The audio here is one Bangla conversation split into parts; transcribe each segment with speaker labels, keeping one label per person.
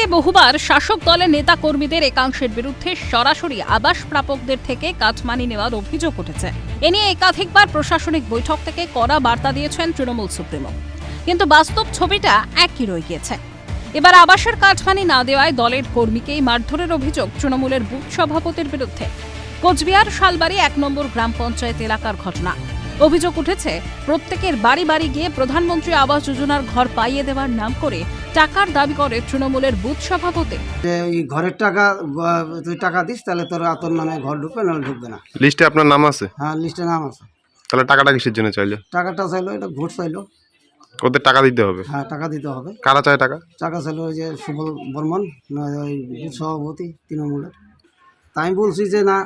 Speaker 1: অতীতে বহুবার শাসক দলের নেতা কর্মীদের একাংশের বিরুদ্ধে সরাসরি আবাস প্রাপকদের থেকে কাটমানি নেওয়ার অভিযোগ উঠেছে। এ নিয়ে একাধিকবার প্রশাসনিক বৈঠক থেকে কড়া বার্তা দিয়েছেন তৃণমূল সুপ্রিমো, কিন্তু বাস্তব ছবিটা একই রয়ে গিয়েছে। এবার আবাসের কাটমানি না দেওয়ায় দলের কর্মীকেই মারধরের অভিযোগ তৃণমূলের বুথ সভাপতির বিরুদ্ধে। কোচবিহার শালবাড়ি ১ নম্বর গ্রাম পঞ্চায়েত এলাকার ঘটনা। অভিযোগ উঠেছে প্রত্যেকের বাড়ি বাড়ি গিয়ে প্রধানমন্ত্রী আবাস যোজনার ঘর পাইয়ে দেওয়ার নাম করে টাকার দাবি করে তৃণমূলের বুথ সভাপতি।
Speaker 2: এই ঘরের টাকা তুই টাকা দিস তাহলে তোর নামে ঘর ঢুকবে, নাহলে ঢুকবে না।
Speaker 3: লিস্টে আপনার নাম আছে?
Speaker 2: হ্যাঁ, লিস্টে নাম আছে।
Speaker 3: তাহলে টাকাটা কিসের জন্য চাইলো?
Speaker 2: টাকাটা চাইলো, এটা ভোট চাইলো।
Speaker 3: ওদের টাকা দিতে হবে?
Speaker 2: হ্যাঁ, টাকা দিতে হবে।
Speaker 3: কারা চায় টাকা?
Speaker 2: টাকা চাইলো ওই যে সুবল বর্মন, ওই বুথ সভাপতি তৃণমূলের। তাই আমি বলছি যে না,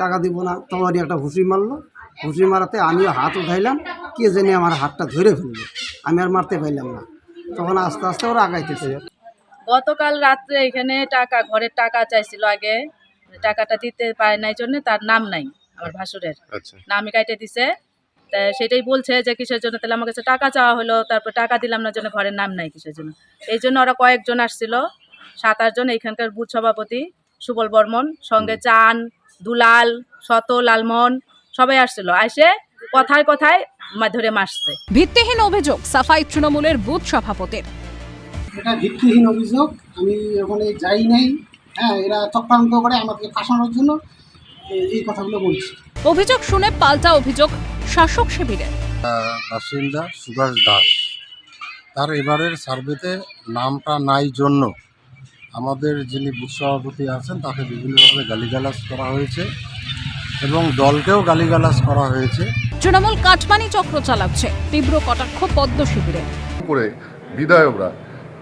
Speaker 2: টাকা দিব না। তোমারই একটা হুঁশি মারলো। হুঁশি মারাতে আমিও হাত উঠাইলাম, কে জানি আমার হাতটা ধরে ফেললো। আমি আর মারতে পারলাম না। তখন আস্তে আস্তে ওরা আগাইতেছে।
Speaker 4: গতকাল রাত্রে এখানে ঘরের টাকা চাইছিল, আগে টাকাটা দিতে পারে নাই জন্য তার নাম নাই, আমার ভাসুরের নামে কাটে দিছে। সেটাই বলছে যে কিসের জন্য, তাহলে আমার কাছে টাকা চাওয়া হলো, তারপর টাকা দিলাম না জন্য ঘরের নাম নাই কিসের জন্য। এই জন্য ওরা কয়েকজন আসছিল, ৭-৮ জন। এইখানকার বুথ সভাপতি সুবল বর্মন, সঙ্গে চান, দুলাল, শত, লালমোহন সবাই আসছিল। এসে কথায় কথায় ধরে মারছে।
Speaker 1: ভিত্তিহীন অভিযোগ সাফাই তৃণমূলের বুথ সভাপতির।
Speaker 5: এটা ভিত্তিহীন অভিযোগ, আমি ওখানে যাই নাই। হ্যাঁ, এরা চক্রান্ত করে আমাকে ফাঁসানোর জন্য এই কথাগুলো বলছি।
Speaker 1: অভিযোগ শুনে পাল্টা অভিযোগ শাসক শিবিরের।
Speaker 6: বাসিন্দা সুভাষ দাস, তার এবারের সার্ভেতে নামটা নাই জন্য আমাদের যিনি বুথ সভাপতি আছেন তাকে বিভিন্নভাবে গালিগালাজ করা হয়েছে এবং দলকেও গালিগালাজ করা হয়েছে।
Speaker 1: তৃণমূল কাটমানি চক্র চালাচ্ছে, তীব্র কটাক্ষ পদ্ম শিবিরের।
Speaker 7: করে বিধায়করা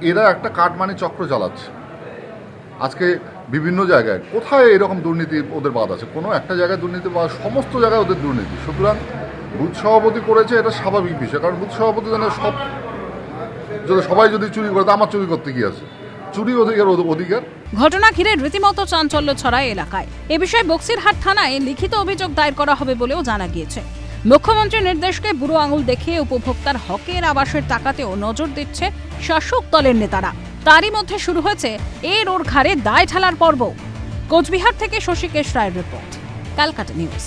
Speaker 7: এরা একটা কাটমানি চক্র চালাচ্ছে। আজকে বিভিন্ন জায়গায় কোথায় এরকম দুর্নীতি ওদের বাদ আছে? কোনো একটা জায়গায় দুর্নীতি বা সমস্ত জায়গায় ওদের দুর্নীতি। সুতরাং বুথ সভাপতি করেছে, এটা স্বাভাবিক বিষয়, কারণ বুথ সভাপতি জানে সবাই যদি চুরি করে, তো আমার চুরি করতে কি আছে? চুরি অধিকার।
Speaker 1: ঘটনা ঘিরে রীতিমতো চাঞ্চল্য ছড়ায় এলাকায়। এ বিষয়ে বক্সিরহাট থানায় লিখিত অভিযোগ দায়ের করা হবে বলেও জানা গিয়েছে। মুখ্যমন্ত্রীর নির্দেশকে বুড়ো আঙুল দেখিয়ে উপভোক্তার হকের আবাসের টাকাতেও নজর দিচ্ছে শাসক দলের নেতারা। তারই মধ্যে শুরু হয়েছে ওর ঘাড়ে দায় ঢালার পর্ব। কোচবিহার থেকে শশীকেশ রায়ের রিপোর্ট, ক্যালকাটা নিউজ।